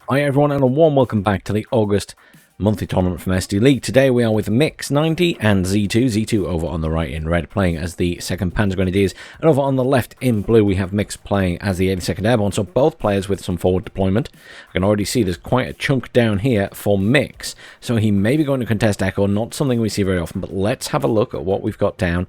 Hi everyone, and a warm welcome back to the August monthly tournament from SD League. Today we are with Mix90 and Z2. Z2 over on the right in red playing as the 2nd Panzer Grenadiers, and over on the left in blue we have Mix playing as the 82nd Airborne, so both players with some forward deployment. I can already see there's quite a chunk down here for Mix, so he may be going to contest Echo, not something we see very often, but let's have a look at what we've got down.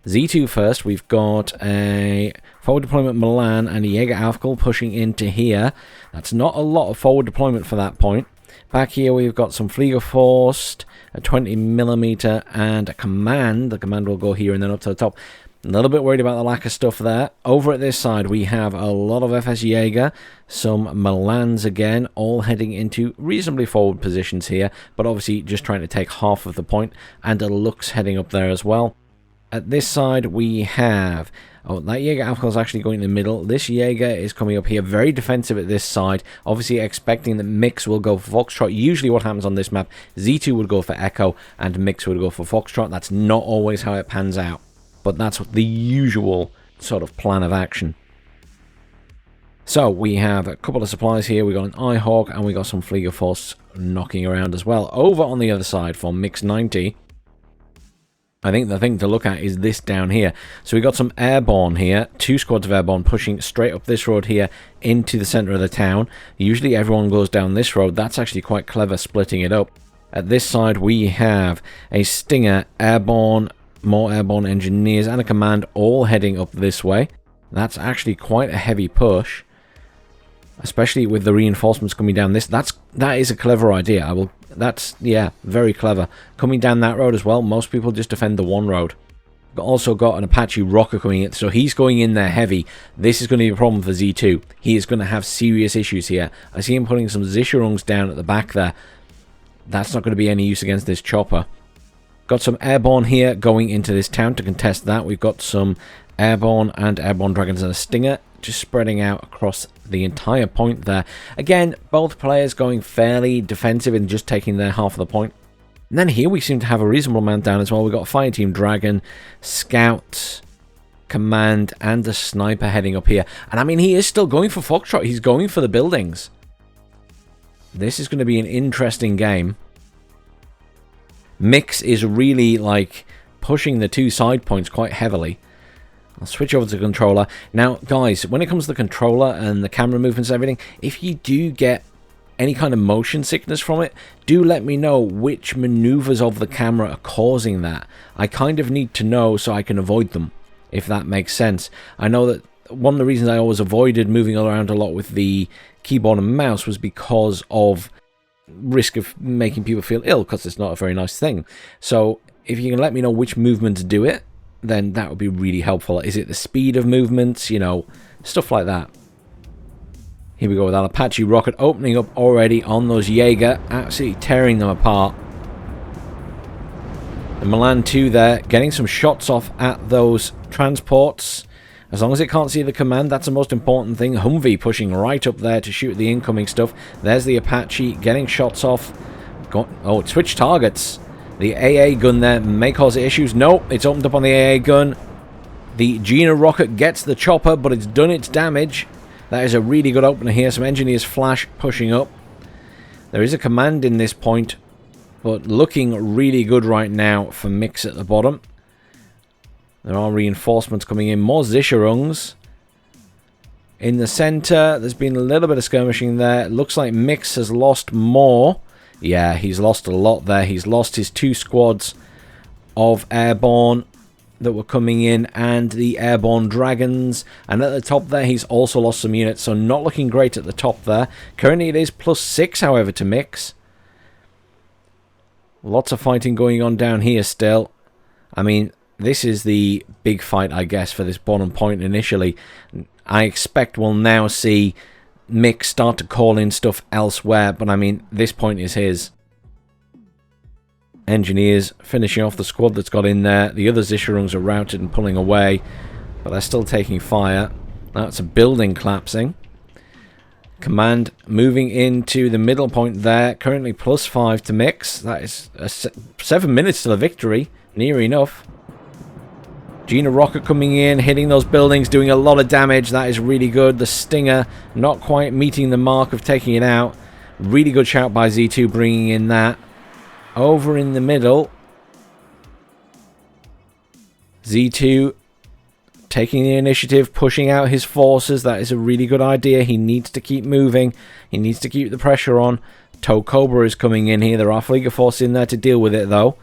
Z2 first, we've got a forward deployment Milan and a Jaeger Aufkel pushing into here. That's not a lot of forward deployment for that point. Back here we've got some Fliegerforst, a 20mm and a Command. The Command will go here and then up to the top. A little bit worried about the lack of stuff there. Over at this side we have a lot of FS Jaeger, some Milans again, all heading into reasonably forward positions here, but obviously just trying to take half of the point, and a Lux heading up there as well. At this side we have, that Jaeger Aufkel is actually going in the middle. This Jaeger is coming up here, very defensive at this side, obviously expecting that Mix will go for Foxtrot. Usually what happens on this map, Z2 would go for Echo and Mix would go for Foxtrot. That's not always how it pans out, but that's the usual sort of plan of action. So we have a couple of supplies here. We got an Eyehawk and we got some Fliegerforce knocking around as well. Over on the other side for Mix90, I think the thing to look at is this down here. So we got some airborne here, 2 squads of airborne pushing straight up this road here into the center of the town. Usually everyone goes down this road. That's actually quite clever, splitting it up. At this side we have a Stinger, airborne, more airborne engineers and a Command all heading up this way. That's actually quite a heavy push, especially with the reinforcements coming down this. That is a clever idea. That's, yeah, very clever. Coming down that road as well, most people just defend the one road. Also got an Apache rocker coming in, so he's going in there heavy. This is going to be a problem for Z2. He is going to have serious issues here. I see him putting some Sicherungs down at the back there. That's not going to be any use against this chopper. Got some airborne here going into this town to contest that. We've got some airborne and airborne dragons and a Stinger just spreading out across the entire point there. Again, both players going fairly defensive and just taking their half of the point. And then here we seem to have a reasonable amount down as well. We've got Fireteam Dragon, Scout, Command, and the Sniper heading up here. And I mean, he is still going for Foxtrot. He's going for the buildings. This is going to be an interesting game. Mix is really, like, pushing the 2 side points quite heavily. I'll switch over to the controller. Now, guys, when it comes to the controller and the camera movements and everything, if you do get any kind of motion sickness from it, do let me know which maneuvers of the camera are causing that. I kind of need to know so I can avoid them, if that makes sense. I know that one of the reasons I always avoided moving around a lot with the keyboard and mouse was because of risk of making people feel ill, because it's not a very nice thing. So if you can let me know which movements do it, then that would be really helpful. Is it the speed of movements? You know, stuff like that. Here we go with that Apache rocket opening up already on those Jaeger, absolutely tearing them apart. The Milan 2 there, getting some shots off at those transports. As long as it can't see the Command, that's the most important thing. Humvee pushing right up there to shoot the incoming stuff. There's the Apache getting shots off. Oh, it switched targets. The AA gun there may cause issues. Nope, it's opened up on the AA gun. The GINA rocket gets the chopper, but it's done its damage. That is a really good opener here. Some engineers flash pushing up. There is a Command in this point, but looking really good right now for Mix at the bottom. There are reinforcements coming in. More Sicherungs. In the center, there's been a little bit of skirmishing there. It looks like Mix has lost more. Yeah, he's lost a lot there. He's lost his 2 squads of airborne that were coming in and the airborne dragons. And at the top there, he's also lost some units. So not looking great at the top there. Currently it is +6, however, to Mix. Lots of fighting going on down here still. I mean, this is the big fight, I guess, for this bottom point initially. I expect we'll now see Mix start to call in stuff elsewhere, but I mean, this point is his. Engineers finishing off the squad that's got in there. The other Sicherungs are routed and pulling away, but they're still taking fire. That's a building collapsing. Command moving into the middle point there. Currently +5 to Mix. That is 7 minutes to the victory. Near enough. GINA rocket coming in, hitting those buildings, doing a lot of damage. That is really good. The Stinger not quite meeting the mark of taking it out. Really good shout by Z2 bringing in that. Over in the middle. Z2 taking the initiative, pushing out his forces. That is a really good idea. He needs to keep moving. He needs to keep the pressure on. Toe Cobra is coming in here. There are Fleet of Force in there to deal with it, though.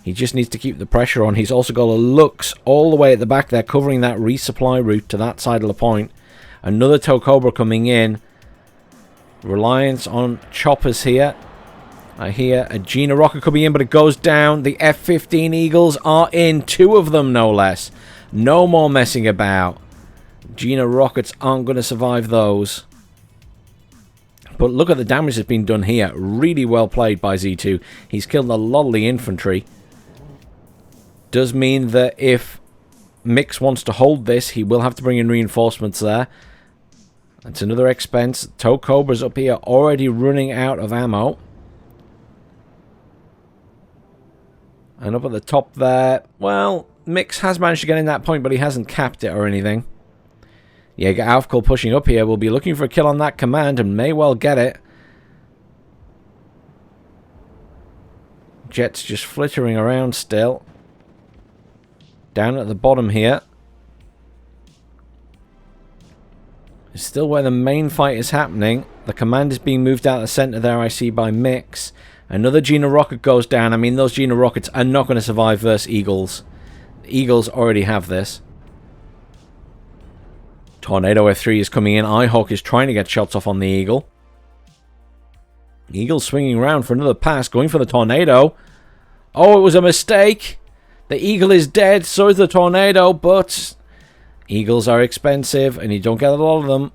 He just needs to keep the pressure on. He's also got a Lux all the way at the back there, covering that resupply route to that side of the point. Another Toe Cobra coming in. Reliance on choppers here. I hear a GINA rocket coming in, but it goes down. The F-15 Eagles are in. 2 of them, no less. No more messing about. GINA rockets aren't going to survive those. But look at the damage that's been done here. Really well played by Z2. He's killed a lot of the infantry. Does mean that if Mix wants to hold this, he will have to bring in reinforcements there. That's another expense. Toe Cobra's up here already running out of ammo. And up at the top there, well, Mix has managed to get in that point, but he hasn't capped it or anything. Jaeger Aufkol pushing up here. Will be looking for a kill on that command and may well get it. Jets just flittering around still. Down at the bottom here. It's still where the main fight is happening. The command is being moved out of the center there, I see, by Mix. Another GINA rocket goes down. I mean, those GINA rockets are not going to survive versus Eagles. The Eagles already have this. Tornado F3 is coming in. Eyehawk is trying to get shots off on the Eagle. Eagle swinging around for another pass, going for the Tornado. Oh, it was a mistake. The Eagle is dead, so is the Tornado, but Eagles are expensive, and you don't get a lot of them.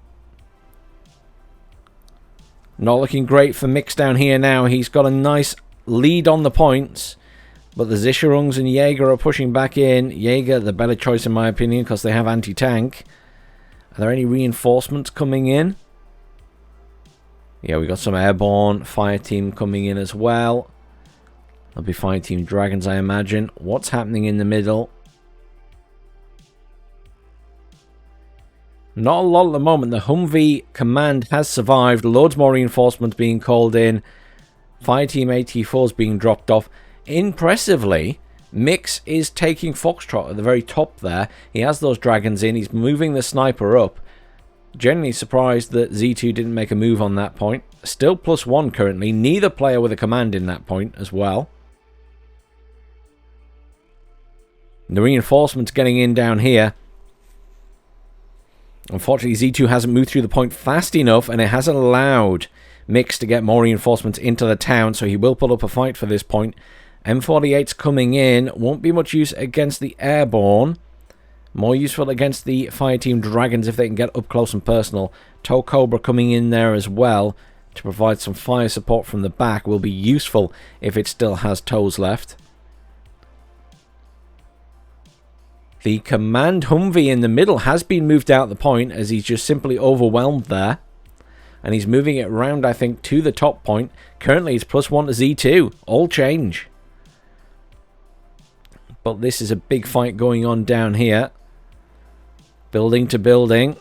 Not looking great for Mix down here now. He's got a nice lead on the points, but the Zischerungs and Jaeger are pushing back in. Jaeger, the better choice in my opinion, because they have anti-tank. Are there any reinforcements coming in? Yeah, we got some airborne fire team coming in as well. There'll be fire team Dragons, I imagine. What's happening in the middle? Not a lot at the moment. The Humvee command has survived. Loads more reinforcements being called in. Fire team AT4s being dropped off. Impressively, Mix is taking Foxtrot at the very top there. He has those Dragons in. He's moving the sniper up. Generally surprised that Z2 didn't make a move on that point. Still +1 currently. Neither player with a command in that point as well. The reinforcements getting in down here. Unfortunately, Z2 hasn't moved through the point fast enough, and it hasn't allowed Mix to get more reinforcements into the town, so he will put up a fight for this point. M48's coming in. Won't be much use against the airborne. More useful against the fire team Dragons if they can get up close and personal. Toe Cobra coming in there as well to provide some fire support from the back. Will be useful if it still has toes left. The command Humvee in the middle has been moved out the point as he's just simply overwhelmed there. And he's moving it around, I think, to the top point. Currently, it's +1 to Z2. All change. But this is a big fight going on down here. Building to building.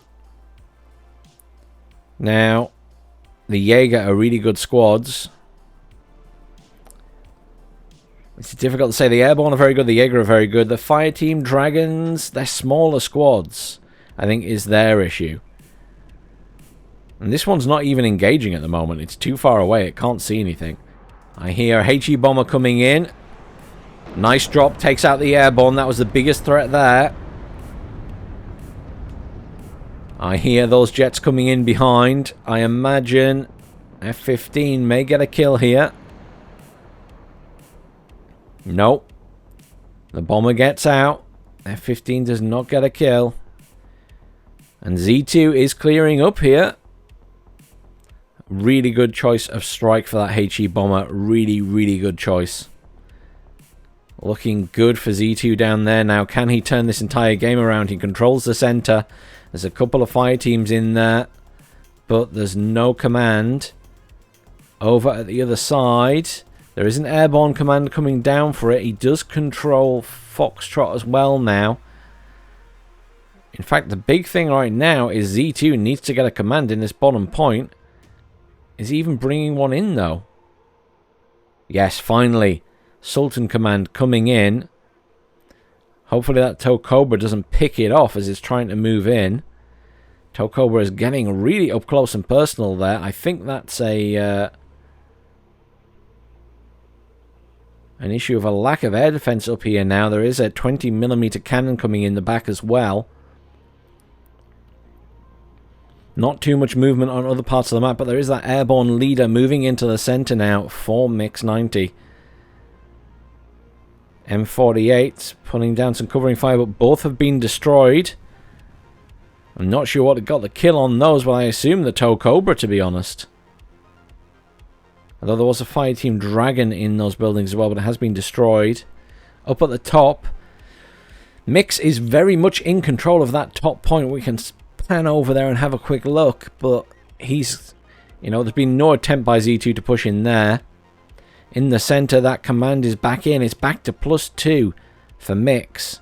Now, the Jaeger are really good squads. It's difficult to say. The Airborne are very good. The Jaeger are very good. The Fire Team Dragons, they're smaller squads, I think, is their issue. And this one's not even engaging at the moment. It's too far away. It can't see anything. I hear a HE bomber coming in. Nice drop. Takes out the Airborne. That was the biggest threat there. I hear those jets coming in behind. I imagine F-15 may get a kill here. Nope. The bomber gets out. F-15 does not get a kill. And Z2 is clearing up here. Really good choice of strike for that HE bomber. Really, really good choice. Looking good for Z2 down there. Now, can he turn this entire game around? He controls the center. There's a couple of fire teams in there. But there's no command. Over at the other side, there is an airborne command coming down for it. He does control Foxtrot as well now. In fact, the big thing right now is Z2 needs to get a command in this bottom point. Is he even bringing one in, though? Yes, finally. Sultan Command coming in. Hopefully that Tow Cobra doesn't pick it off as it's trying to move in. Tow Cobra is getting really up close and personal there. I think that's an issue of a lack of air defense up here now. There is a 20mm cannon coming in the back as well. Not too much movement on other parts of the map, but there is that airborne leader moving into the center now for Mix90. M48 putting down some covering fire, but both have been destroyed. I'm not sure what got the kill on those, but I assume the Tow Cobra, to be honest. Although there was a fire team Dragon in those buildings as well, but it has been destroyed. Up at the top, Mix is very much in control of that top point. We can pan over there and have a quick look, but he's, you know, there's been no attempt by Z2 to push in there. In the center, that command is back in. It's back to +2 for Mix.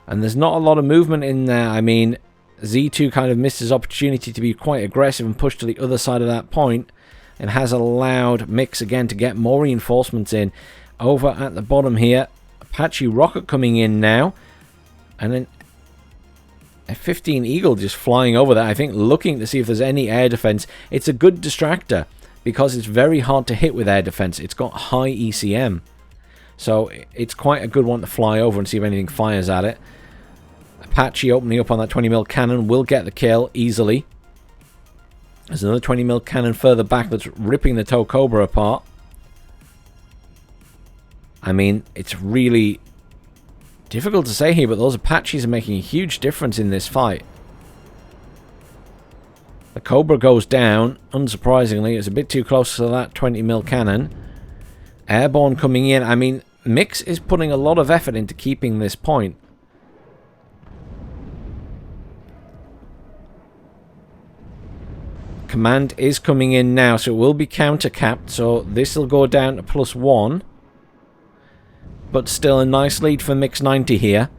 And there's not a lot of movement in there. I mean, Z2 kind of missed his opportunity to be quite aggressive and push to the other side of that point. It has allowed Mix again to get more reinforcements in. Over at the bottom here, Apache rocket coming in now. And then F-15 Eagle just flying over there, I think looking to see if there's any air defense. It's a good distractor because it's very hard to hit with air defense. It's got high ECM. So it's quite a good one to fly over and see if anything fires at it. Apache opening up on that 20mm cannon will get the kill easily. There's another 20mm cannon further back that's ripping the Tow Cobra apart. I mean, it's really difficult to say here, but those Apaches are making a huge difference in this fight. The Cobra goes down, unsurprisingly. It's a bit too close to that 20mm cannon. Airborne coming in. I mean, Mix is putting a lot of effort into keeping this point. Command is coming in now, so it will be counter-capped. So this will go down to +1. But still a nice lead for Mix90 here.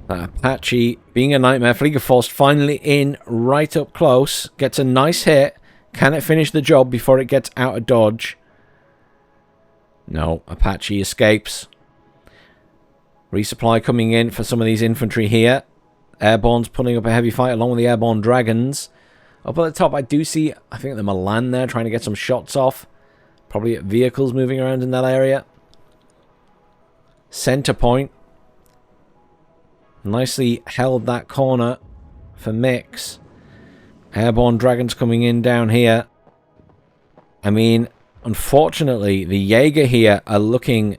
Apache, being a nightmare, Fliegerforce finally in right up close. Gets a nice hit. Can it finish the job before it gets out of dodge? No, Apache escapes. Resupply coming in for some of these infantry here. Airborne's putting up a heavy fight along with the airborne dragons. Up at the top, I do see, I think, the Milan there trying to get some shots off. Probably vehicles moving around in that area. Center point. Nicely held that corner for Mix. Airborne dragons coming in down here. I mean, unfortunately, the Jaeger here are looking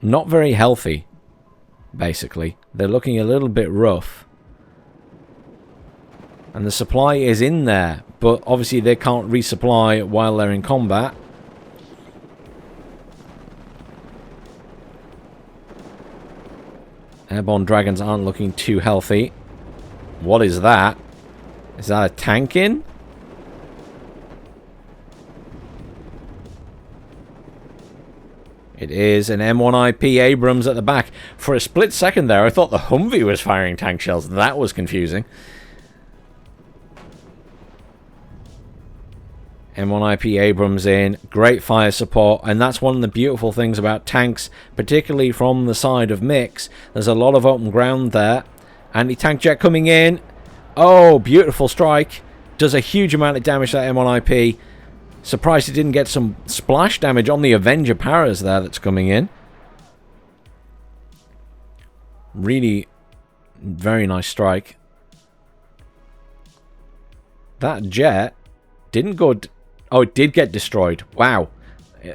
not very healthy, basically. They're looking a little bit rough. And the supply is in there, but obviously they can't resupply while they're in combat. Airborne dragons aren't looking too healthy. What is that? Is that a tank in? It is an M1IP Abrams at the back. For a split second there, I thought the Humvee was firing tank shells. That was confusing. M1IP Abrams in, great fire support, and that's one of the beautiful things about tanks, particularly from the side of Mix. There's a lot of open ground there. Anti-tank jet coming in. Oh, beautiful strike. Does a huge amount of damage to that M1IP. Surprised it didn't get some splash damage on the Avenger Paras there that's coming in. Really very nice strike. That jet didn't go... Oh, it did get destroyed. Wow.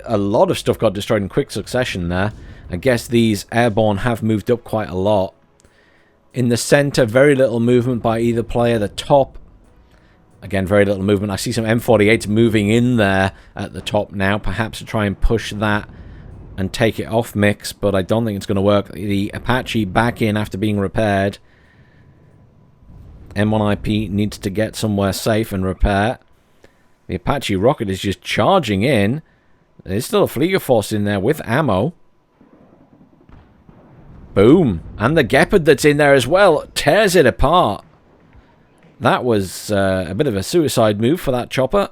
A lot of stuff got destroyed in quick succession there. I guess these airborne have moved up quite a lot. In the center, very little movement by either player. The top, again, very little movement. I see some M48s moving in there at the top now, perhaps to try and push that and take it off Mix, but I don't think it's going to work. The Apache back in after being repaired. M1IP needs to get somewhere safe and repair. The Apache rocket is just charging in. There's still a Fliegerforce in there with ammo. Boom. And the Gepard that's in there as well tears it apart. That was a bit of a suicide move for that chopper.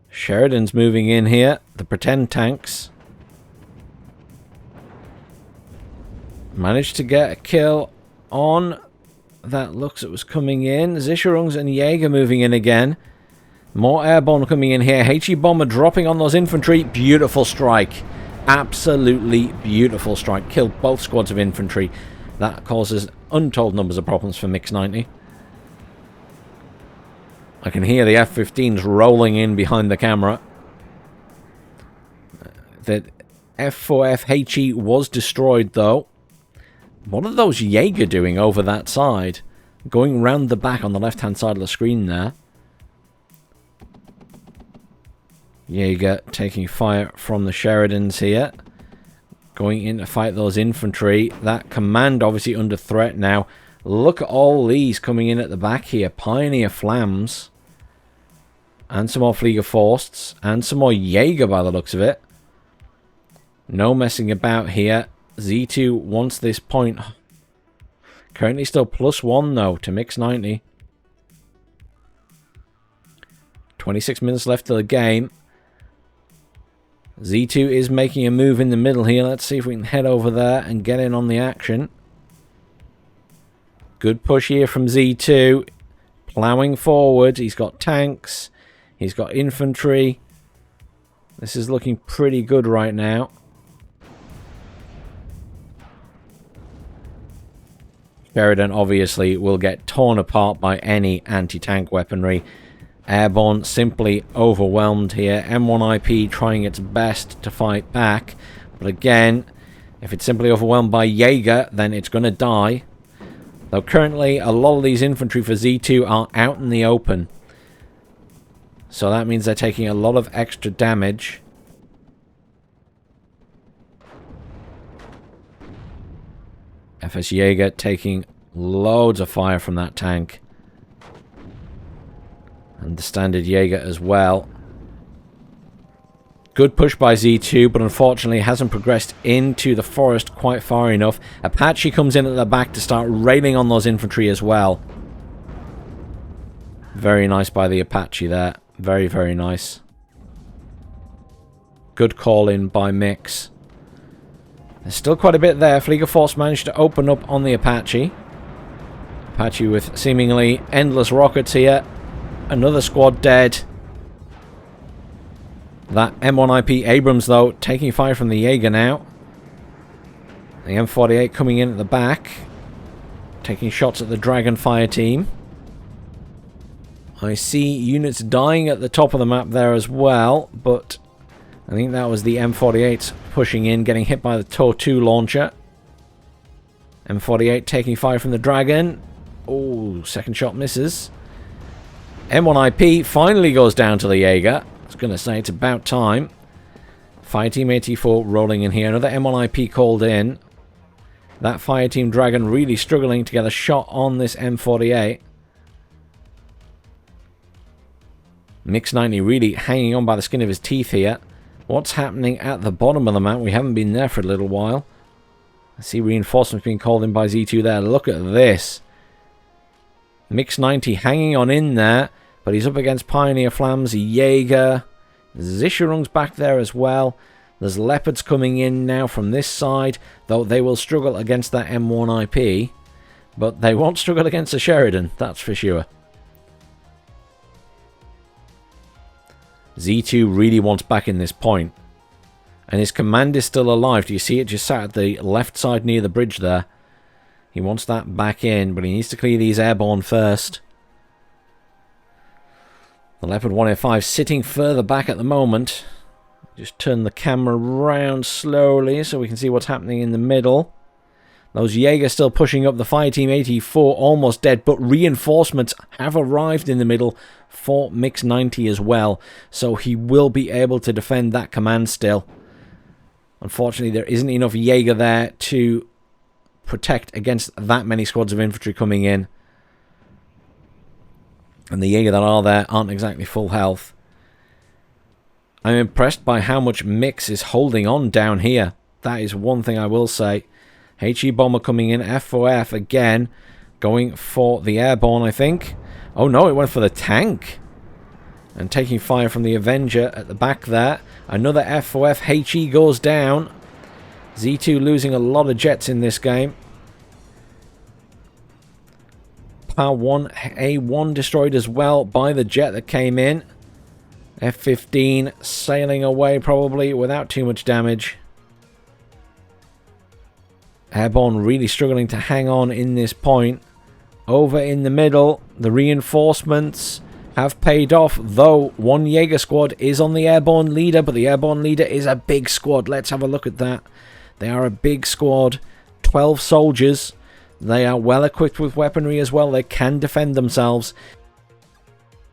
Sheridan's moving in here. The pretend tanks. Managed to get a kill on that looks it was coming in. Zischerungs and Jaeger moving in again. More airborne coming in here. HE bomber dropping on those infantry. Beautiful strike. Absolutely beautiful strike. Killed both squads of infantry. That causes untold numbers of problems for Mix90. I can hear the F-15s rolling in behind the camera. The F4F HE was destroyed though. What are those Jaeger doing over that side? Going round the back on the left-hand side of the screen there. Jaeger taking fire from the Sheridans here. Going in to fight those infantry. That command obviously under threat now. Look at all these coming in at the back here. Pioneer Flams. And some more Fliegerforsts. And some more Jaeger by the looks of it. No messing about here. Z2 wants this point. Currently still +1 though to Mix90. 26 minutes left to the game. Z2 is making a move in the middle here. Let's see if we can head over there and get in on the action. Good push here from Z2. Plowing forward. He's got tanks. He's got infantry. This is looking pretty good right now. Sheridan obviously will get torn apart by any anti-tank weaponry. Airborne simply overwhelmed here. M1IP trying its best to fight back. But again, if it's simply overwhelmed by Jaeger, then it's going to die. Though currently a lot of these infantry for Z2 are out in the open. So that means they're taking a lot of extra damage. FS Jaeger taking loads of fire from that tank. And the standard Jaeger as well. Good push by Z2, but unfortunately hasn't progressed into the forest quite far enough. Apache comes in at the back to start railing on those infantry as well. Very nice by the Apache there. Very, very nice. Good call in by Mix. There's still quite a bit there. Fliegerforce managed to open up on the Apache. Apache with seemingly endless rockets here. Another squad dead. That M1IP Abrams, though, taking fire from the Jaeger now. The M48 coming in at the back. Taking shots at the Dragonfire team. I see units dying at the top of the map there as well, but I think that was the M48 pushing in, getting hit by the Tor-2 launcher. M48 taking fire from the Dragon. Oh, second shot misses. M1IP finally goes down to the Jaeger. I was going to say it's about time. Fireteam 84 rolling in here. Another M1IP called in. That Fireteam Dragon really struggling to get a shot on this M48. Mix90 really hanging on by the skin of his teeth here. What's happening at the bottom of the map? We haven't been there for a little while. I see reinforcements being called in by Z2 there. Look at this. Mix90 hanging on in there, but he's up against Pioneer Flams, Jaeger. Zischerung's back there as well. There's Leopards coming in now from this side, though they will struggle against that M1IP. But they won't struggle against the Sheridan, that's for sure. Z2 really wants back in this point. And his command is still alive. Do you see it just sat at the left side near the bridge there? He wants that back in, but he needs to clear these airborne first. The Leopard 105 sitting further back at the moment. Just turn the camera around slowly so we can see what's happening in the middle. Those Jaeger still pushing up. The Fireteam 84 almost dead, but reinforcements have arrived in the middle for Mix90 as well. So he will be able to defend that command still. Unfortunately, there isn't enough Jaeger there to protect against that many squads of infantry coming in. And the Jaeger that are there aren't exactly full health. I'm impressed by how much Mix is holding on down here. That is one thing I will say. HE Bomber coming in, F4F again, going for the airborne, I think. Oh no, it went for the tank. And taking fire from the Avenger at the back there. Another F4F, HE goes down. Z2 losing a lot of jets in this game. Power 1, A1 destroyed as well by the jet that came in. F-15 sailing away probably without too much damage. Airborne really struggling to hang on in this point. Over in the middle, the reinforcements have paid off, though one Jaeger squad is on the airborne leader, but the airborne leader is a big squad. Let's have a look at that. They are a big squad, 12 soldiers. They are well equipped with weaponry as well. They can defend themselves.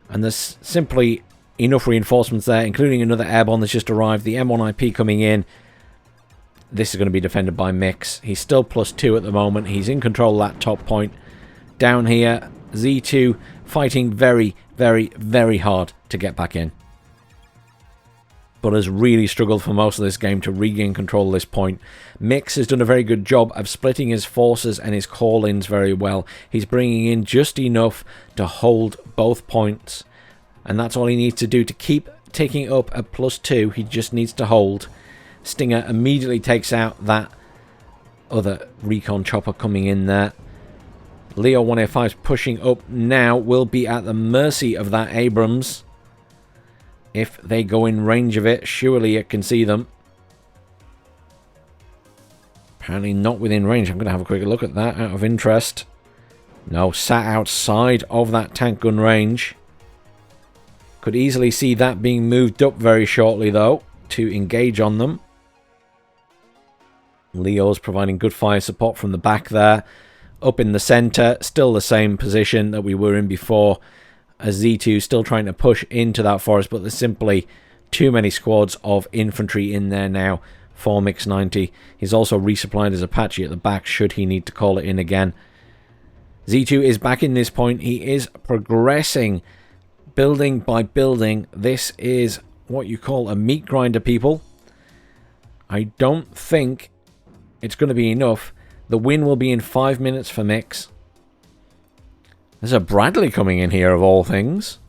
And there's simply enough reinforcements there, including another airborne that's just arrived. The M1IP coming in. This is going to be defended by Mix. He's still +2 at the moment. He's in control of that top point. Down here, Z2 fighting very, very, very hard to get back in. But has really struggled for most of this game to regain control of this point. Mix has done a very good job of splitting his forces and his call-ins very well. He's bringing in just enough to hold both points. And that's all he needs to do to keep taking up a +2. He just needs to hold. Stinger immediately takes out that other recon chopper coming in there. Leo 105's pushing up now. Will be at the mercy of that Abrams. If they go in range of it, surely it can see them. Apparently not within range. I'm going to have a quick look at that out of interest. No, sat outside of that tank gun range. Could easily see that being moved up very shortly, though, to engage on them. Leo's providing good fire support from the back there. Up in the center, still the same position that we were in before. As Z2 still trying to push into that forest, but there's simply too many squads of infantry in there now for Mix90. He's also resupplied his Apache at the back, should he need to call it in again. Z2 is back in this point. He is progressing, building by building. This is what you call a meat grinder, people. I don't think it's going to be enough. The win will be in 5 minutes for Mix. There's a Bradley coming in here, of all things.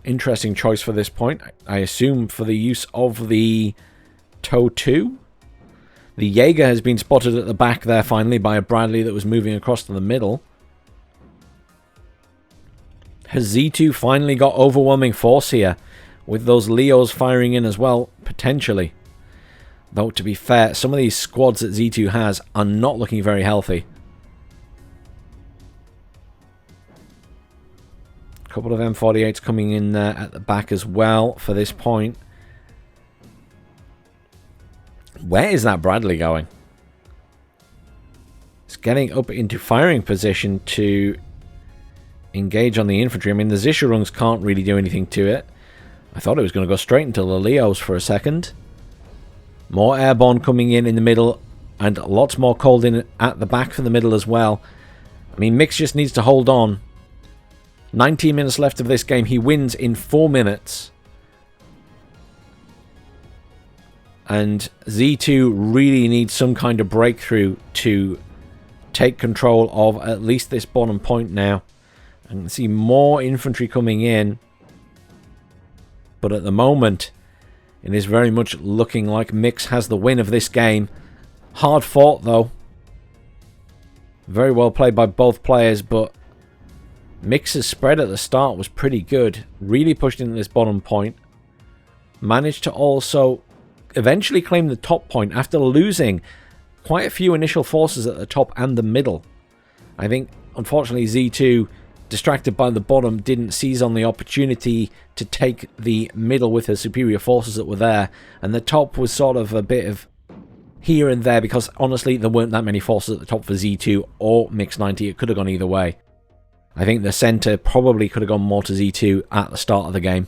Interesting choice for this point. I assume for the use of the TOW 2. The Jaeger has been spotted at the back there, finally, by a Bradley that was moving across to the middle. Has Z2 finally got overwhelming force here, with those Leos firing in as well, potentially? Though, to be fair, some of these squads that Z2 has are not looking very healthy. A couple of M48s coming in there at the back as well for this point. Where is that Bradley going? It's getting up into firing position to engage on the infantry. I mean, the Zischerungs can't really do anything to it. I thought it was going to go straight into the Leos for a second. More airborne coming in the middle, and lots more called in at the back for the middle as well. I mean, Mix just needs to hold on. 19 minutes left of this game. He wins in 4 minutes. And Z2 really needs some kind of breakthrough to take control of at least this bottom point now. I can see more infantry coming in. But at the moment, it is very much looking like Mix has the win of this game. Hard fought, though. Very well played by both players, but Mix's spread at the start was pretty good. Really pushed into this bottom point. Managed to also eventually claim the top point after losing quite a few initial forces at the top and the middle. I think, unfortunately, Z2, distracted by the bottom, didn't seize on the opportunity to take the middle with her superior forces that were there. And the top was sort of a bit of here and there, because honestly, there weren't that many forces at the top for Z2 or Mix90. It could have gone either way. I think the center probably could have gone more to Z2 at the start of the game.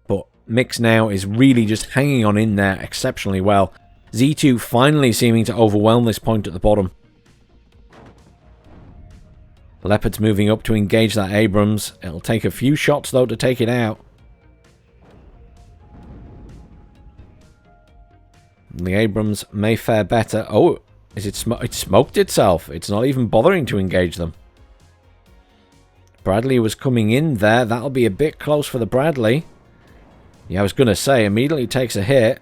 But Mix now is really just hanging on in there exceptionally well. Z2 finally seeming to overwhelm this point at the bottom. Leopard's moving up to engage that Abrams. It'll take a few shots, though, to take it out. The Abrams may fare better. Oh, is it it smoked itself. It's not even bothering to engage them. Bradley was coming in there. That'll be a bit close for the Bradley. Yeah, I was going to say, immediately takes a hit.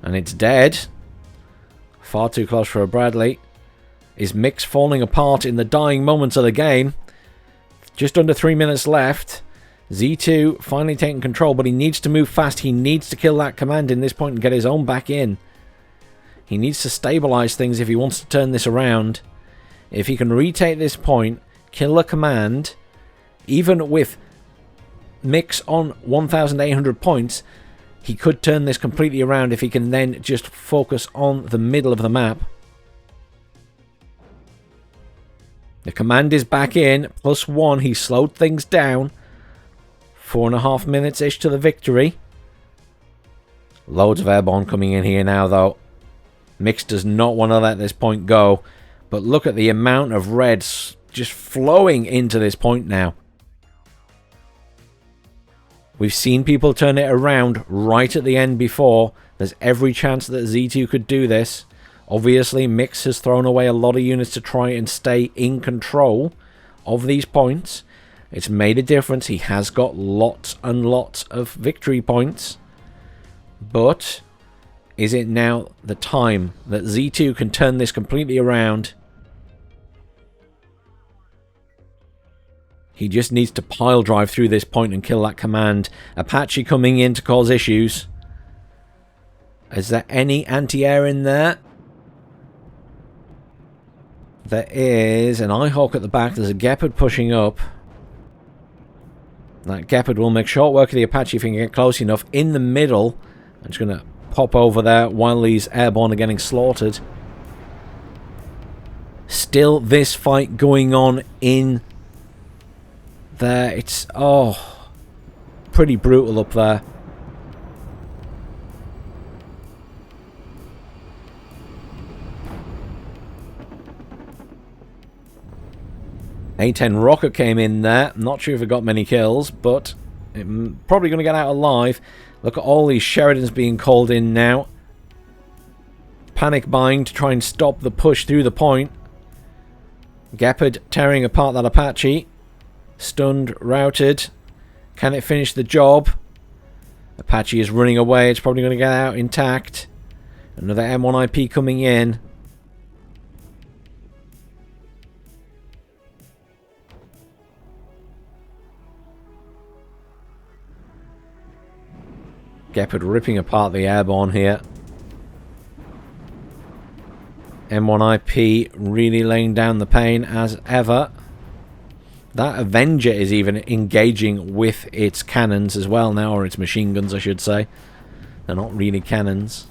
And it's dead. Far too close for a Bradley. Is Mix falling apart in the dying moments of the game? Just under 3 minutes left. Z2 finally taking control, but he needs to move fast. He needs to kill that command in this point and get his own back in. He needs to stabilize things if he wants to turn this around. If he can retake this point, kill a command, even with Mix on 1,800 points, he could turn this completely around if he can then just focus on the middle of the map. The command is back in, +1. He slowed things down. 4.5 minutes-ish to the victory. Loads of airborne coming in here now, though. Mix does not want to let this point go. But look at the amount of reds just flowing into this point now. We've seen people turn it around right at the end before. There's every chance that Z2 could do this. Obviously, Mix has thrown away a lot of units to try and stay in control of these points. It's made a difference. He has got lots and lots of victory points. But is it now the time that Z2 can turn this completely around? He just needs to pile drive through this point and kill that command. Apache coming in to cause issues. Is there any anti-air in there? There is an Eyehawk at the back. There's a Gepard pushing up. That Gepard will make short work of the Apache if he can get close enough. In the middle, I'm just going to pop over there while these airborne are getting slaughtered. Still this fight going on in there. It's, oh, pretty brutal up there. A10 Rocket came in there. Not sure if it got many kills, but probably going to get out alive. Look at all these Sheridans being called in now. Panic buying to try and stop the push through the point. Gepard tearing apart that Apache. Stunned, routed. Can it finish the job? Apache is running away. It's probably going to get out intact. Another M1 IP coming in. Gepard ripping apart the airborne here. M1 IP really laying down the pain as ever. That Avenger is even engaging with its cannons as well now, or its machine guns I should say. They're not really cannons.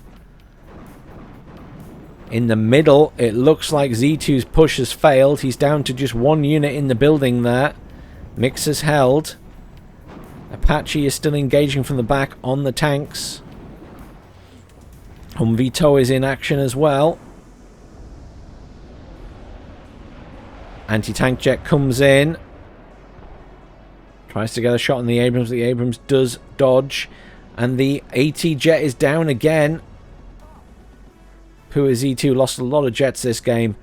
In the middle, it looks like Z2's push has failed. He's down to just one unit in the building there. Mix is held. Apache is still engaging from the back on the tanks. Humvee is in action as well. Anti-tank jet comes in. Tries to get a shot on the Abrams. The Abrams does dodge. And the AT jet is down again. Pua Z2 lost a lot of jets this game.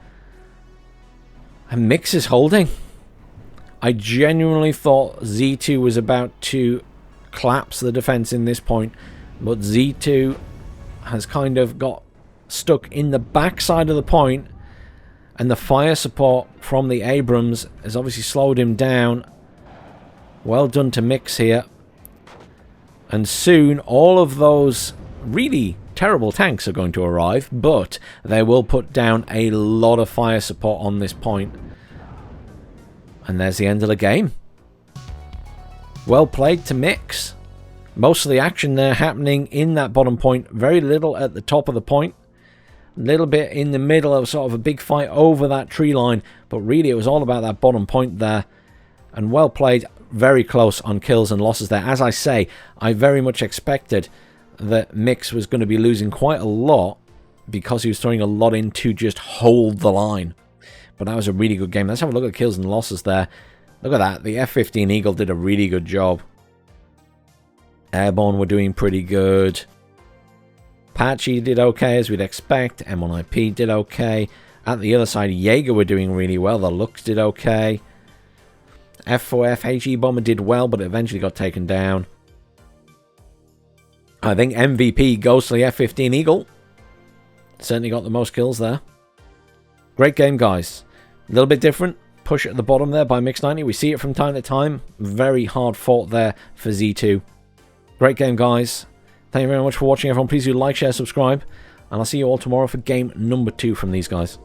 And Mix is holding. I genuinely thought Z2 was about to collapse the defense in this point, but Z2 has kind of got stuck in the backside of the point, and the fire support from the Abrams has obviously slowed him down. Well done to Mix here. And soon all of those really terrible tanks are going to arrive, but they will put down a lot of fire support on this point. And there's the end of the game. Well played to Mix. Most of the action there happening in that bottom point. Very little at the top of the point. A little bit in the middle of sort of a big fight over that tree line. But really it was all about that bottom point there. And well played. Very close on kills and losses there. As I say, I very much expected that Mix was going to be losing quite a lot because he was throwing a lot in to just hold the line. But that was a really good game. Let's have a look at kills and losses there. Look at that. The F-15 Eagle did a really good job. Airborne were doing pretty good. Apache did okay, as we'd expect. M1IP did okay. At the other side, Jaeger were doing really well. The Lux did okay. F4F HE Bomber did well, but it eventually got taken down. I think MVP Ghostly F15 Eagle certainly got the most kills there. Great game, guys. A little bit different. Push at the bottom there by Mix90. We see it from time to time. Very hard fought there for Z2. Great game, guys. Thank you very much for watching, everyone. Please do like, share, subscribe. And I'll see you all tomorrow for game number 2 from these guys.